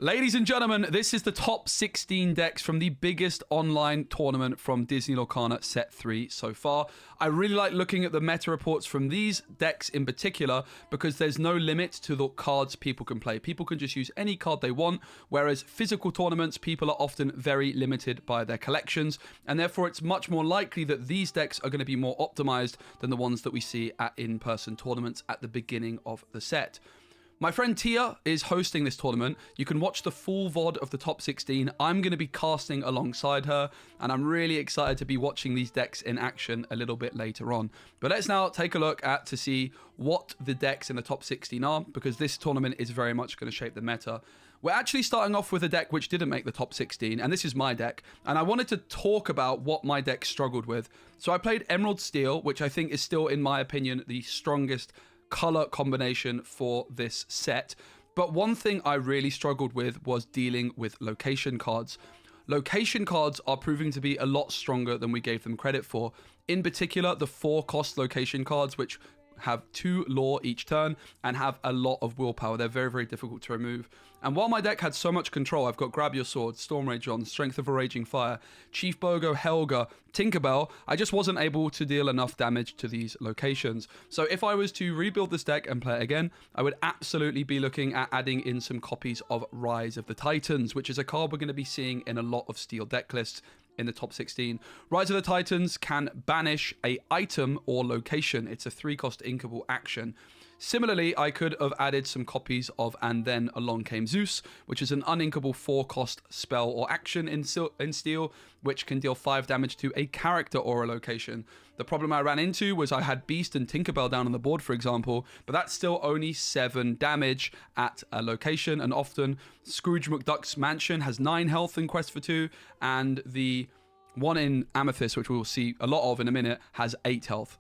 Ladies and gentlemen, this is the top 16 decks from the biggest online tournament from Disney Lorcana Set 3 so far. I really like looking at the meta reports from these decks in particular because there's no limit to the cards people can play. People can just use any card they want, whereas physical tournaments, people are often very limited by their collections, and therefore it's much more likely that these decks are going to be more optimized than the ones that we see at in-person tournaments at the beginning of the set. My friend Tia is hosting this tournament. You can watch the full VOD of the top 16. I'm going to be casting alongside her, and I'm really excited to be watching these decks in action a little bit later on. But let's now take a look at to see what the decks in the top 16 are, because this tournament is very much going to shape the meta. We're actually starting off with a deck which didn't make the top 16, and this is my deck. And I wanted to talk about what my deck struggled with. So I played Emerald Steel, which I think is still, in my opinion, the strongest color combination for this set. But one thing I really struggled with was dealing with location cards. Location cards are proving to be a lot stronger than we gave them credit for. In particular, the 4-cost location cards, which have 2 lore each turn and have a lot of willpower. They're very, very difficult to remove. And while my deck had so much control, I've got Grab Your Sword, Stormrage on, Strength of a Raging Fire, Chief Bogo, Helga, Tinkerbell, I just wasn't able to deal enough damage to these locations. So if I was to rebuild this deck and play it again, I would absolutely be looking at adding in some copies of Rise of the Titans, which is a card we're going to be seeing in a lot of Steel deck lists in the top 16. Rise of the Titans can banish a item or location. It's a 3-cost inkable action. Similarly, I could have added some copies of And Then Along Came Zeus, which is an uninkable 4-cost spell or action in Steel, which can deal 5 damage to a character or a location. The problem I ran into was I had Beast and Tinkerbell down on the board, for example, but that's still only 7 damage at a location, and often Scrooge McDuck's Mansion has 9 health in Quest for 2, and the one in Amethyst, which we'll see a lot of in a minute, has 8 health.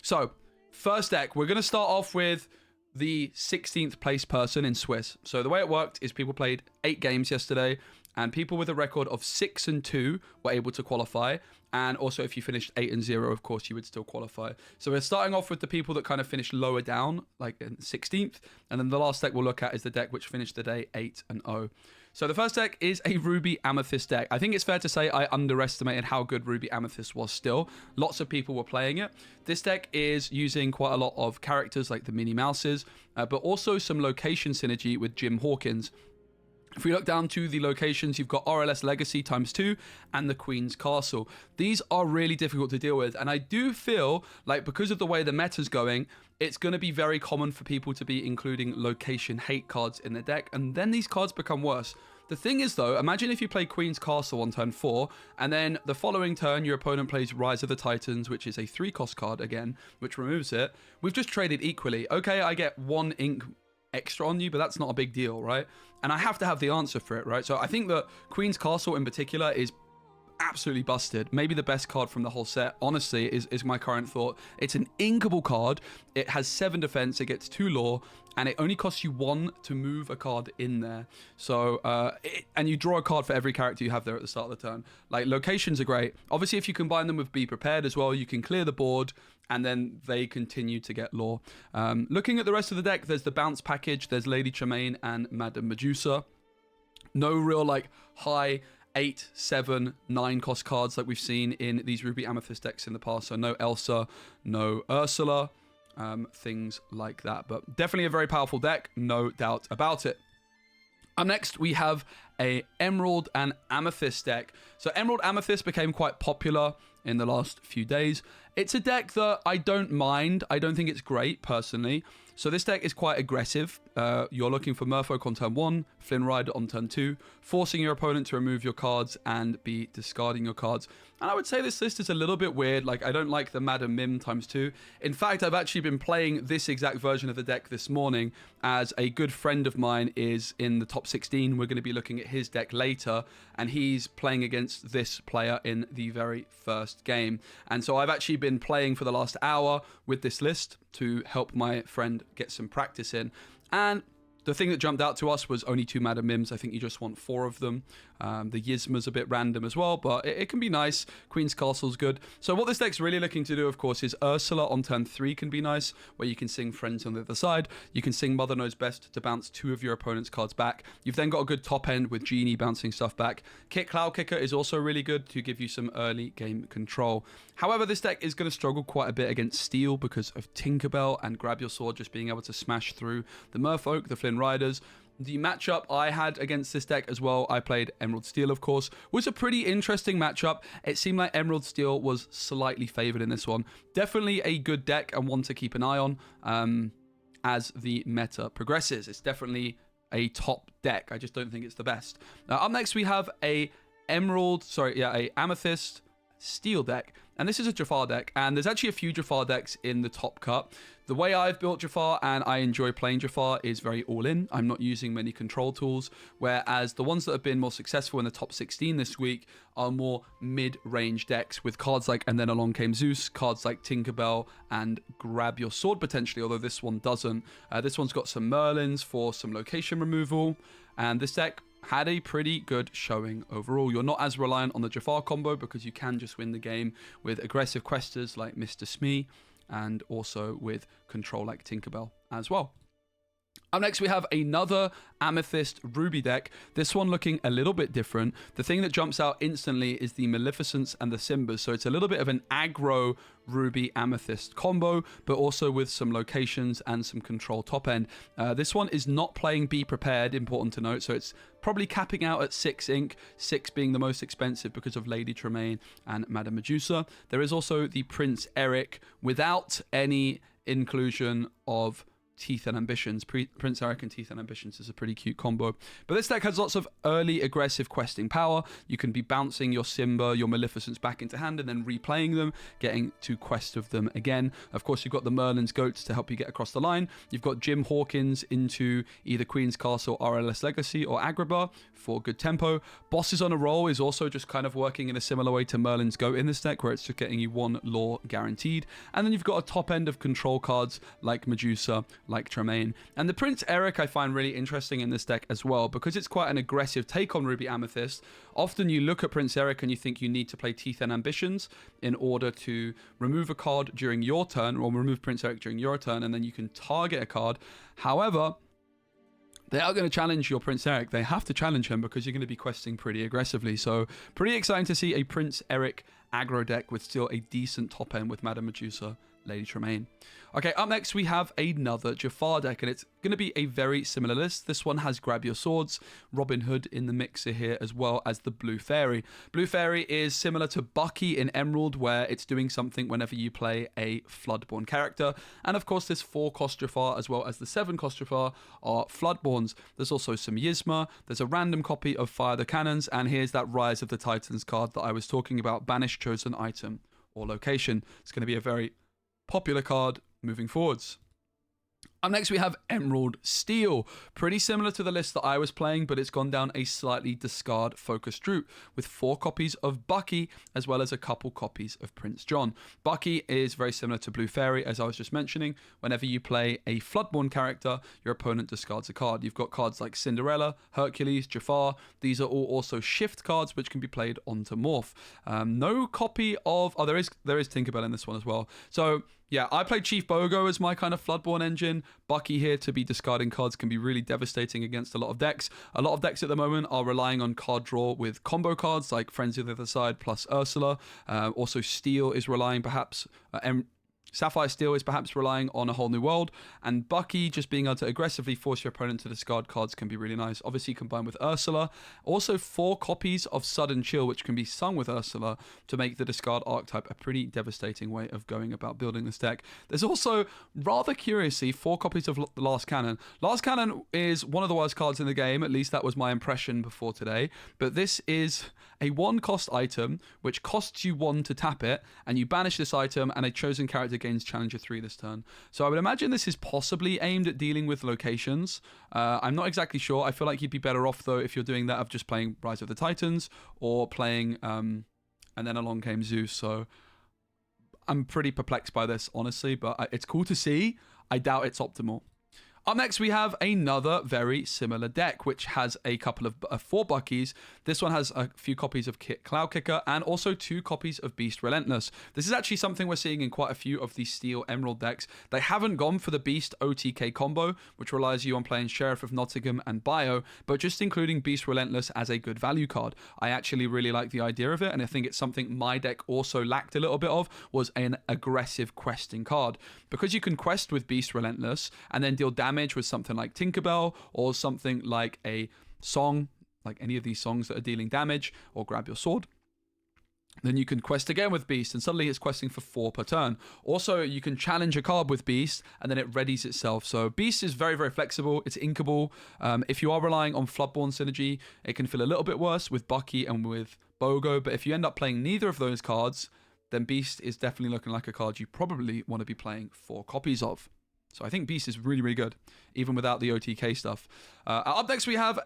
So, first deck, we're going to start off with the 16th place person in Swiss. So the way it worked is people played 8 games yesterday, and people with a record of 6 and 2 were able to qualify. And also, if you finished 8 and 0, of course, you would still qualify. So we're starting off with the people that kind of finished lower down, like in 16th. And then the last deck we'll look at is the deck which finished the day 8 and 0. So the first deck is a Ruby Amethyst deck. I think it's fair to say I underestimated how good Ruby Amethyst was still. Lots of people were playing it. This deck is using quite a lot of characters like the Minnie Mouses, but also some location synergy with Jim Hawkins. If we look down to the locations, you've got RLS Legacy ×2 and the Queen's Castle. These are really difficult to deal with, and I do feel like because of the way the meta's going, it's going to be very common for people to be including location hate cards in their deck, and then these cards become worse. The thing is though, imagine if you play Queen's Castle on turn 4, and then the following turn your opponent plays Rise of the Titans, which is a 3-cost card again, which removes it. We've just traded equally. Okay, I get 1 ink extra on you, but that's not a big deal, right? And I have to have the answer for it, right? So I think that Queen's Castle in particular is absolutely busted. Maybe the best card from the whole set, honestly, is my current thought. It's an inkable card. It has 7 defense, it gets 2 lore, and it only costs you 1 to move a card in there. So, and you draw a card for every character you have there at the start of the turn. Like, locations are great. Obviously, if you combine them with Be Prepared as well, you can clear the board, and then they continue to get lore. Looking at the rest of the deck, there's the Bounce package, there's Lady Tremaine and Madame Medusa. No real, like, high 8, 7, 9 cost cards like we've seen in these Ruby Amethyst decks in the past. So no Elsa, no Ursula, things like that. But definitely a very powerful deck, no doubt about it. Up next, we have a Emerald and Amethyst deck. So Emerald Amethyst became quite popular in the last few days. It's a deck that I don't mind. I don't think it's great, personally. So this deck is quite aggressive. You're looking for Merfolk on turn 1, Flynn Rider on turn 2, forcing your opponent to remove your cards and be discarding your cards. And I would say this list is a little bit weird. Like, I don't like the Madam Mim ×2. In fact, I've actually been playing this exact version of the deck this morning, as a good friend of mine is in the top 16. We're going to be looking at his deck later, and he's playing against this player in the very first game. And so I've actually been playing for the last hour with this list to help my friend get some practice in. And The thing that jumped out to us was only 2 Madam Mims. I think you just want 4 of them. The Yzma's a bit random as well, but it can be nice. Queen's Castle's good. So what this deck's really looking to do, of course, is Ursula on turn 3 can be nice, where you can sing Friends on the other side. You can sing Mother Knows Best to bounce 2 of your opponent's cards back. You've then got a good top end with Genie bouncing stuff back. Cloud Kicker is also really good to give you some early game control. However, this deck is going to struggle quite a bit against Steel because of Tinkerbell and Grab Your Sword just being able to smash through the Merfolk, the Flynn Riders. The matchup I had against this deck as well, I played Emerald Steel, of course, was a pretty interesting matchup. It seemed like Emerald Steel was slightly favored in this one. Definitely a good deck and one to keep an eye on as the meta progresses. It's definitely a top deck. I just don't think it's the best. Up next, we have a Amethyst Steel deck. And this is a Jafar deck, and there's actually a few Jafar decks in the top cut. The way I've built Jafar, and I enjoy playing Jafar, is very all-in. I'm not using many control tools, whereas the ones that have been more successful in the top 16 this week are more mid-range decks with cards like And Then Along Came Zeus, cards like Tinkerbell, and Grab Your Sword potentially, although this one doesn't. This one's got some Merlins for some location removal, and this deck had a pretty good showing overall. You're not as reliant on the Jafar combo because you can just win the game with aggressive questers like Mr. Smee and also with control like Tinkerbell as well. Up next, we have another Amethyst Ruby deck. This one looking a little bit different. The thing that jumps out instantly is the Maleficence and the Simbas. So it's a little bit of an aggro Ruby Amethyst combo, but also with some locations and some control top end. This one is not playing Be Prepared, important to note. So it's probably capping out at 6 ink, 6 being the most expensive because of Lady Tremaine and Madame Medusa. There is also the Prince Eric without any inclusion of Teeth and Ambitions. Prince Eric and Teeth and Ambitions is a pretty cute combo. But this deck has lots of early aggressive questing power. You can be bouncing your Simba, your Maleficents back into hand and then replaying them, getting to quest of them again. Of course, you've got the Merlin's Goats to help you get across the line. You've got Jim Hawkins into either Queen's Castle, RLS Legacy, or Agrabah for good tempo. Bosses on a Roll is also just kind of working in a similar way to Merlin's Goat in this deck, where it's just getting you 1 lore guaranteed. And then you've got a top end of control cards like Medusa, like Tremaine. And the Prince Eric I find really interesting in this deck as well, because it's quite an aggressive take on Ruby Amethyst. Often you look at Prince Eric and you think you need to play Teeth and Ambitions in order to remove a card during your turn, or remove Prince Eric during your turn, and then you can target a card. However, they are going to challenge your Prince Eric. They have to challenge him because you're going to be questing pretty aggressively. So pretty exciting to see a Prince Eric aggro deck with still a decent top end with Madame Medusa, Lady Tremaine. Okay, up next we have another Jafar deck, and it's going to be a very similar list. This one has Grab Your Swords, Robin Hood in the mixer here, as well as the Blue Fairy. Blue Fairy is similar to Bucky in Emerald, where it's doing something whenever you play a Floodborn character. And of course, this 4-cost Jafar, as well as the 7-cost Jafar, are Floodborns. There's also some Yzma, there's a random copy of Fire the Cannons, and here's that Rise of the Titans card that I was talking about, Banish Chosen Item or Location. It's going to be a very popular card moving forwards. Up next, we have Emerald Steel. Pretty similar to the list that I was playing, but it's gone down a slightly discard-focused route with 4 copies of Bucky, as well as a couple copies of Prince John. Bucky is very similar to Blue Fairy, as I was just mentioning. Whenever you play a Floodborn character, your opponent discards a card. You've got cards like Cinderella, Hercules, Jafar. These are all also shift cards, which can be played onto Morph. No copy of... Oh, there is Tinkerbell in this one as well. So... yeah, I played Chief Bogo as my kind of Floodborn engine. Bucky here to be discarding cards can be really devastating against a lot of decks. A lot of decks at the moment are relying on card draw with combo cards like Frenzy of the Other Side plus Ursula. Also, Steel is relying perhaps... Sapphire Steel is perhaps relying on A Whole New World, and Bucky just being able to aggressively force your opponent to discard cards can be really nice. Obviously combined with Ursula. Also 4 copies of Sudden Chill, which can be sung with Ursula to make the discard archetype a pretty devastating way of going about building this deck. There's also, rather curiously, 4 copies of the Last Cannon. Last Cannon is one of the worst cards in the game, at least that was my impression before today, but this is a 1-cost item, which costs you 1 to tap it, and you banish this item, and a chosen character gains Challenger 3 this turn. So I would imagine this is possibly aimed at dealing with locations. I'm not exactly sure. I feel like you'd be better off, though, if you're doing that, of just playing Rise of the Titans, or playing And Then Along Came Zeus. So I'm pretty perplexed by this, honestly, but it's cool to see. I doubt it's optimal. Up next, we have another very similar deck, which has a couple of 4 Buckies. This one has a few copies of Kit Cloud Kicker and also 2 copies of Beast Relentless. This is actually something we're seeing in quite a few of the Steel Emerald decks. They haven't gone for the Beast OTK combo, which relies you on playing Sheriff of Nottingham and Bio, but just including Beast Relentless as a good value card. I actually really like the idea of it, and I think it's something my deck also lacked a little bit of, was an aggressive questing card. Because you can quest with Beast Relentless and then deal damage with something like Tinkerbell or something like a song, like any of these songs that are dealing damage, or Grab Your Sword, then you can quest again with Beast, and suddenly it's questing for 4 per turn. Also, you can challenge a card with Beast, and then it readies itself. So Beast is very, very flexible. It's inkable. If you are relying on Floodborn synergy, it can feel a little bit worse with Bucky and with Bogo, but if you end up playing neither of those cards, then Beast is definitely looking like a card you probably want to be playing 4 copies of. So I think Beast is really, really good, even without the OTK stuff. Up next, we have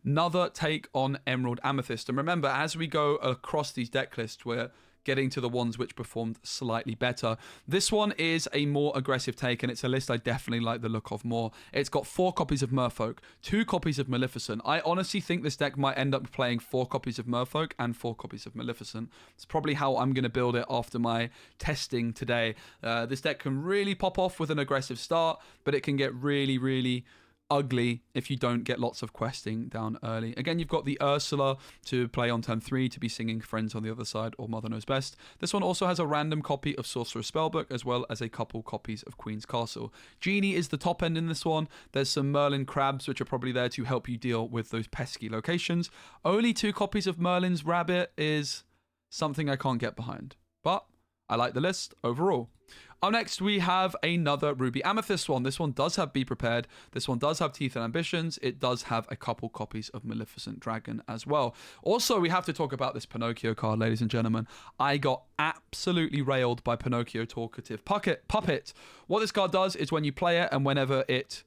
another take on Emerald Amethyst. And remember, as we go across these deck lists, we're getting to the ones which performed slightly better. This one is a more aggressive take, and it's a list I definitely like the look of more. It's got 4 copies of Merfolk, 2 copies of Maleficent. I honestly think this deck might end up playing 4 copies of Merfolk and 4 copies of Maleficent. It's probably how I'm going to build it after my testing today. This deck can really pop off with an aggressive start, but it can get really, really ugly if you don't get lots of questing down early. Again, you've got the Ursula to play on turn 3 to be singing Friends on the Other Side or Mother Knows Best. This one also has a random copy of Sorcerer's Spellbook as well as a couple copies of Queen's Castle. Genie is the top end in this one. There's some Merlin Crabs which are probably there to help you deal with those pesky locations. Only 2 copies of Merlin's Rabbit is something I can't get behind, but I like the list overall. Up next, we have another Ruby Amethyst one. This one does have Be Prepared. This one does have Teeth and Ambitions. It does have a couple copies of Maleficent Dragon as well. Also, we have to talk about this Pinocchio card, ladies and gentlemen. I got absolutely railed by Pinocchio Talkative Puppet. What this card does is when you play it and whenever it...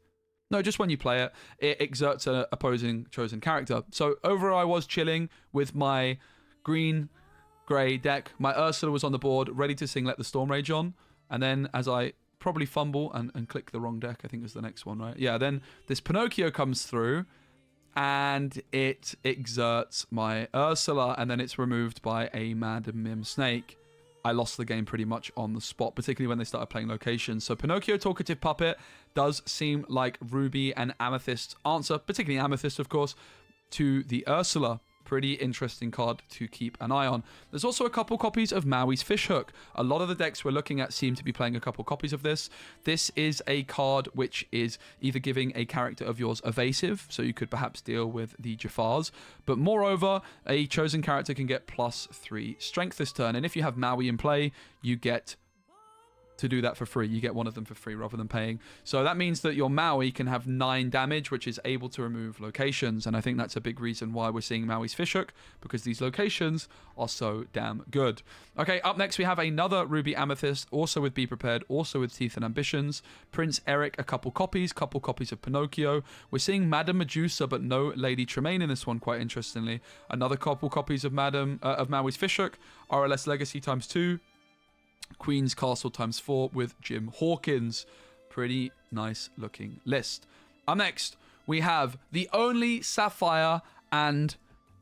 No, just when you play it, it exerts an opposing chosen character. So over I was chilling with my grey deck. My Ursula was on the board, ready to sing Let the Storm Rage On. And then as I probably fumble and click the wrong deck, I think it was the next one, right? Yeah, then this Pinocchio comes through and it exerts my Ursula, and then it's removed by a Madam Mim Snake. I lost the game pretty much on the spot, particularly when they started playing locations. So Pinocchio Talkative Puppet does seem like Ruby and Amethyst's answer, particularly Amethyst, of course, to the Ursula. Pretty interesting card to keep an eye on. There's also a couple copies of Maui's Fishhook. A lot of the decks we're looking at seem to be playing a couple copies of this. This is a card which is either giving a character of yours evasive, so you could perhaps deal with the Jafars, but moreover, a chosen character can get +3 strength this turn, and if you have Maui in play, you get to do that for free. You get one of them for free rather than paying. So that means that your Maui can have 9 damage, which is able to remove locations. And I think that's a big reason why we're seeing Maui's Fishhook, because these locations are so damn good. Okay, up next we have another Ruby Amethyst, also with Be Prepared, also with Teeth and Ambitions. Prince Eric, a couple copies of Pinocchio. We're seeing Madame Medusa, but no Lady Tremaine in this one, quite interestingly. Another couple copies of Maui's Fishhook, RLS Legacy ×2. Queen's Castle ×4 with Jim Hawkins. Pretty nice looking list. Up next, we have the only Sapphire and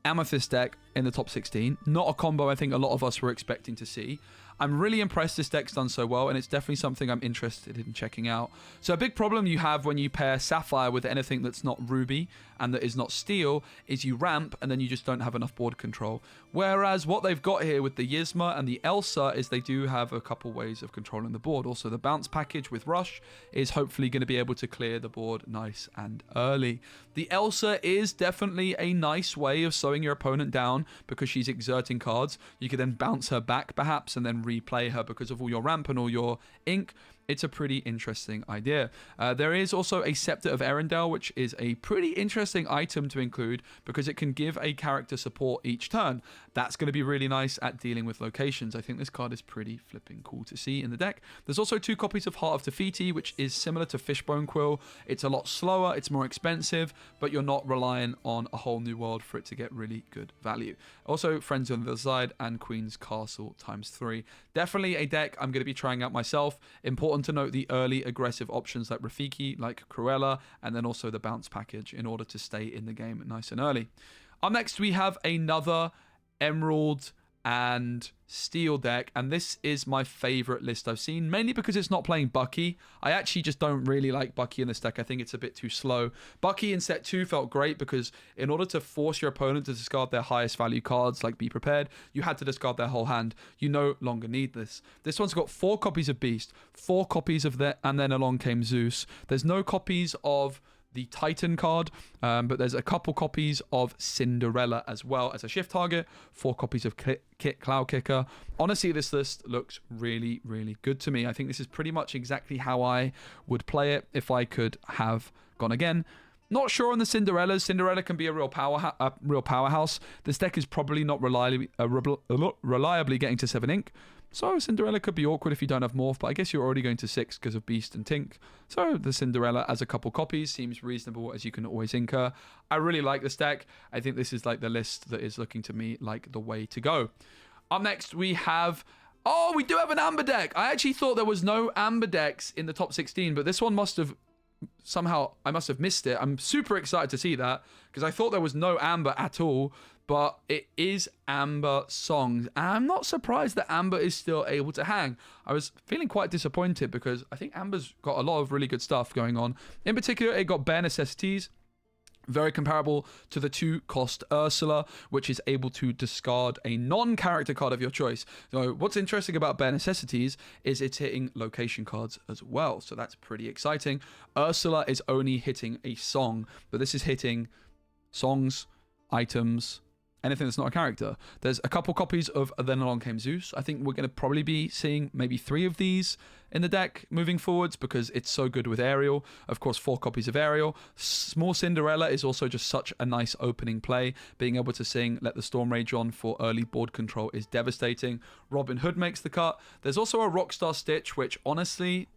Amethyst deck in the top 16. Not a combo I think a lot of us were expecting to see. I'm really impressed this deck's done so well, and it's definitely something I'm interested in checking out. So a big problem you have when you pair Sapphire with anything that's not Ruby and that is not Steel is you ramp and then you just don't have enough board control. Whereas what they've got here with the Yzma and the Elsa is they do have a couple ways of controlling the board. Also, the bounce package with Rush is hopefully going to be able to clear the board nice and early. The Elsa is definitely a nice way of slowing your opponent down because she's exerting cards. You could then bounce her back perhaps and then replay her because of all your ramp and all your ink. It's a pretty interesting idea. There is also a Scepter of Erendel, which is a pretty interesting item to include because it can give a character support each turn. That's going to be really nice at dealing with locations. I think this card is pretty flipping cool to see in the deck. There's also 2 copies of Heart of Tefiti, which is similar to Fishbone Quill. It's a lot slower, it's more expensive, but you're not relying on a whole new world for it to get really good value. Also, Friends on the Other Side and Queen's Castle ×3. Definitely a deck I'm going to be trying out myself. Important important to note the early aggressive options like Rafiki, like Cruella, and then also the bounce package in order to stay in the game nice and early. Up next, we have another Emerald and Steel deck, and this is my favorite list I've seen, mainly because it's not playing Bucky. I actually just don't really like Bucky in this deck. I think it's a bit too slow. Bucky in set 2 felt great because in order to force your opponent to discard their highest value cards, like Be Prepared, you had to discard their whole hand. You no longer need this. This one's got 4 copies of Beast, 4 copies of that, and then along came Zeus. There's no copies of the Titan card, but there's a couple copies of Cinderella as well as a shift target, 4 copies of Kit Cloud Kicker. Honestly, this list looks really, really good to me. I think this is pretty much exactly how I would play it if I could have gone again. Not sure on the Cinderellas. Cinderella can be a real powerhouse. This deck is probably not reliably getting to 7 ink. So Cinderella could be awkward if you don't have Morph, but I guess you're already going to 6 because of Beast and Tink. So the Cinderella as a couple copies seems reasonable, as you can always incur. I really like this deck. I think this is like the list that is looking to me like the way to go. Up next, we have... Oh, we do have an Amber deck. I actually thought there was no Amber decks in the top 16, but this one must have... Somehow, I must have missed it. I'm super excited to see that because I thought there was no Amber at all. But it is Amber songs. And I'm not surprised that Amber is still able to hang. I was feeling quite disappointed because I think Amber's got a lot of really good stuff going on. In particular, it got Bare Necessities. Very comparable to the 2-cost Ursula, which is able to discard a non-character card of your choice. So what's interesting about Bare Necessities is it's hitting location cards as well. So that's pretty exciting. Ursula is only hitting a song, but this is hitting songs, items, anything that's not a character. There's a couple copies of Then Along Came Zeus. I think we're going to probably be seeing maybe 3 of these in the deck moving forwards because it's so good with Ariel. Of course, 4 copies of Ariel. Small Cinderella is also just such a nice opening play. Being able to sing Let the Storm Rage On for early board control is devastating. Robin Hood makes the cut. There's also a Rockstar Stitch, which honestly,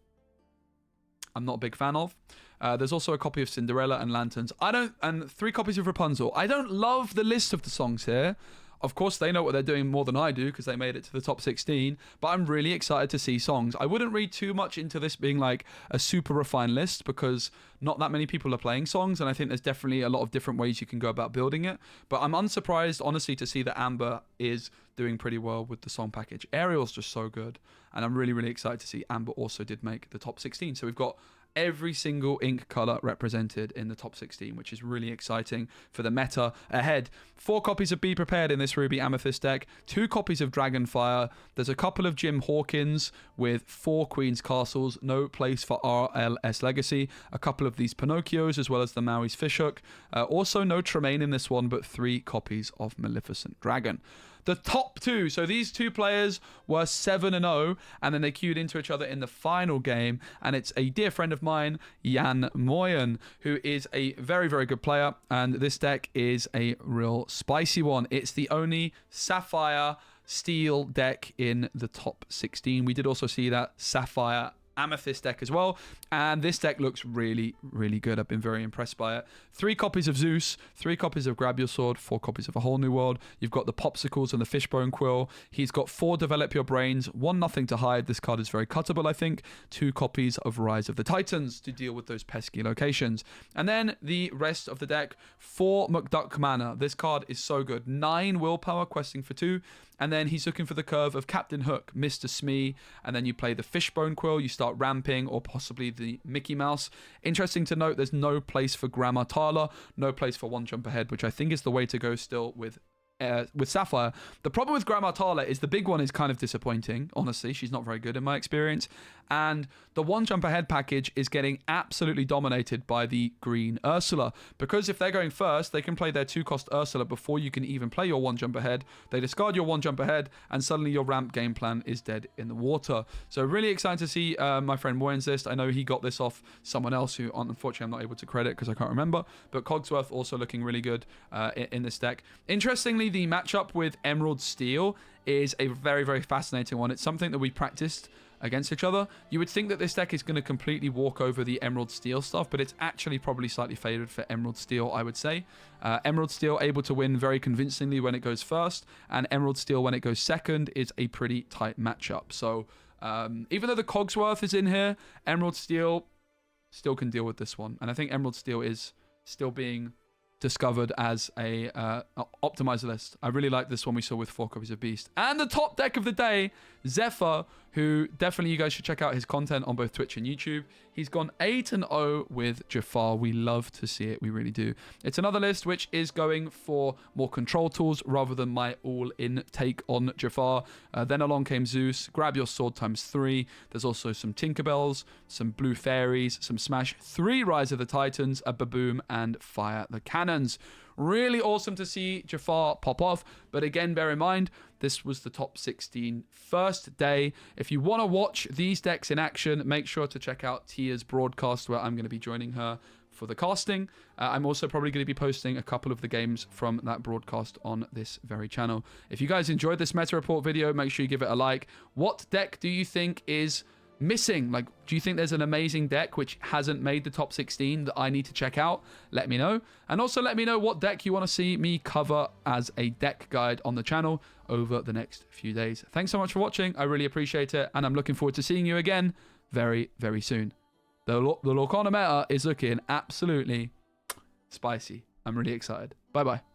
I'm not a big fan of. There's also a copy of Cinderella and Lanterns. And 3 copies of Rapunzel. I don't love the list of the songs here. Of course, they know what they're doing more than I do because they made it to the top 16. But I'm really excited to see songs. I wouldn't read too much into this being like a super refined list because not that many people are playing songs. And I think there's definitely a lot of different ways you can go about building it. But I'm unsurprised, honestly, to see that Amber is doing pretty well with the song package. Ariel's just so good. And I'm really, really excited to see Amber also did make the top 16. So we've got every single ink color represented in the top 16, which is really exciting for the meta ahead. 4 copies of Be Prepared in this Ruby Amethyst deck, 2 copies of Dragonfire. There's a couple of Jim Hawkins with 4 Queen's Castles, no place for RLS Legacy, a couple of these Pinocchios as well as the Maui's Fishhook. Also no Tremaine in this one, but 3 copies of Maleficent Dragon. The top 2, so these 2 players were 7-0, and then they queued into each other in the final game, and it's a dear friend of mine, Jan Moyen, who is a very, very good player, and this deck is a real spicy one. It's the only Sapphire Steel deck in the top 16. We did also see that Sapphire Amethyst deck as well, and this deck looks really, really good. I've been very impressed by it. 3 copies of Zeus, 3 copies of Grab Your Sword, 4 copies of A Whole New World. You've got the Popsicles and the Fishbone Quill. He's got 4 Develop Your Brains, 1 Nothing to Hide. This card is very cuttable, I think. 2 copies of Rise of the Titans to deal with those pesky locations. And then the rest of the deck, 4 McDuck Mana. This card is so good. 9 Willpower, questing for 2. And then he's looking for the curve of Captain Hook, Mr. Smee, and then you play the Fishbone Quill, you start ramping, or possibly the Mickey Mouse. Interesting to note, there's no place for Grandma Tala, no place for One Jump Ahead, which I think is the way to go still with Sapphire. The problem with Grandma Tala is the big one is kind of disappointing, honestly. She's not very good in my experience. And the One Jump Ahead package is getting absolutely dominated by the green Ursula. Because if they're going first, they can play their 2-cost Ursula before you can even play your One Jump Ahead. They discard your One Jump Ahead, and suddenly your ramp game plan is dead in the water. So really excited to see my friend Moyen's list. I know he got this off someone else who, unfortunately, I'm not able to credit because I can't remember. But Cogsworth also looking really good in this deck. Interestingly, the matchup with Emerald Steel is a very, very fascinating one. It's something that we practiced against each other. You would think that this deck is going to completely walk over the Emerald Steel stuff, but it's actually probably slightly favored for Emerald Steel, I would say. Emerald Steel able to win very convincingly when it goes first, and Emerald Steel when it goes second is a pretty tight matchup. So Even though the Cogsworth is in here, Emerald Steel still can deal with this one. And I think Emerald Steel is still being discovered as a optimizer list. I really like this one we saw with 4 copies of Beast. And the top deck of the day, Zephyr, who definitely you guys should check out his content on both Twitch and YouTube. He's gone 8-0 with Jafar. We love to see it. We really do. It's another list which is going for more control tools rather than my all-in take on Jafar. Then along came Zeus. Grab your sword ×3. There's also some Tinkerbells, some Blue Fairies, some Smash, 3 Rise of the Titans, a Baboom, and Fire the Cannons. Really awesome to see Jafar pop off. But again, bear in mind, this was the top 16 first day. If you want to watch these decks in action, make sure to check out Tia's broadcast where I'm going to be joining her for the casting. I'm also probably going to be posting a couple of the games from that broadcast on this very channel. If you guys enjoyed this meta report video, make sure you give it a like. What deck do you think is missing? Like, do you think there's an amazing deck which hasn't made the top 16 that I need to check out? Let me know. And also let me know what deck you want to see me cover as a deck guide on the channel over the next few days. Thanks so much for watching. I really appreciate it. And I'm looking forward to seeing you again very, very soon. The Lorcana meta is looking absolutely spicy. I'm really excited. Bye-bye.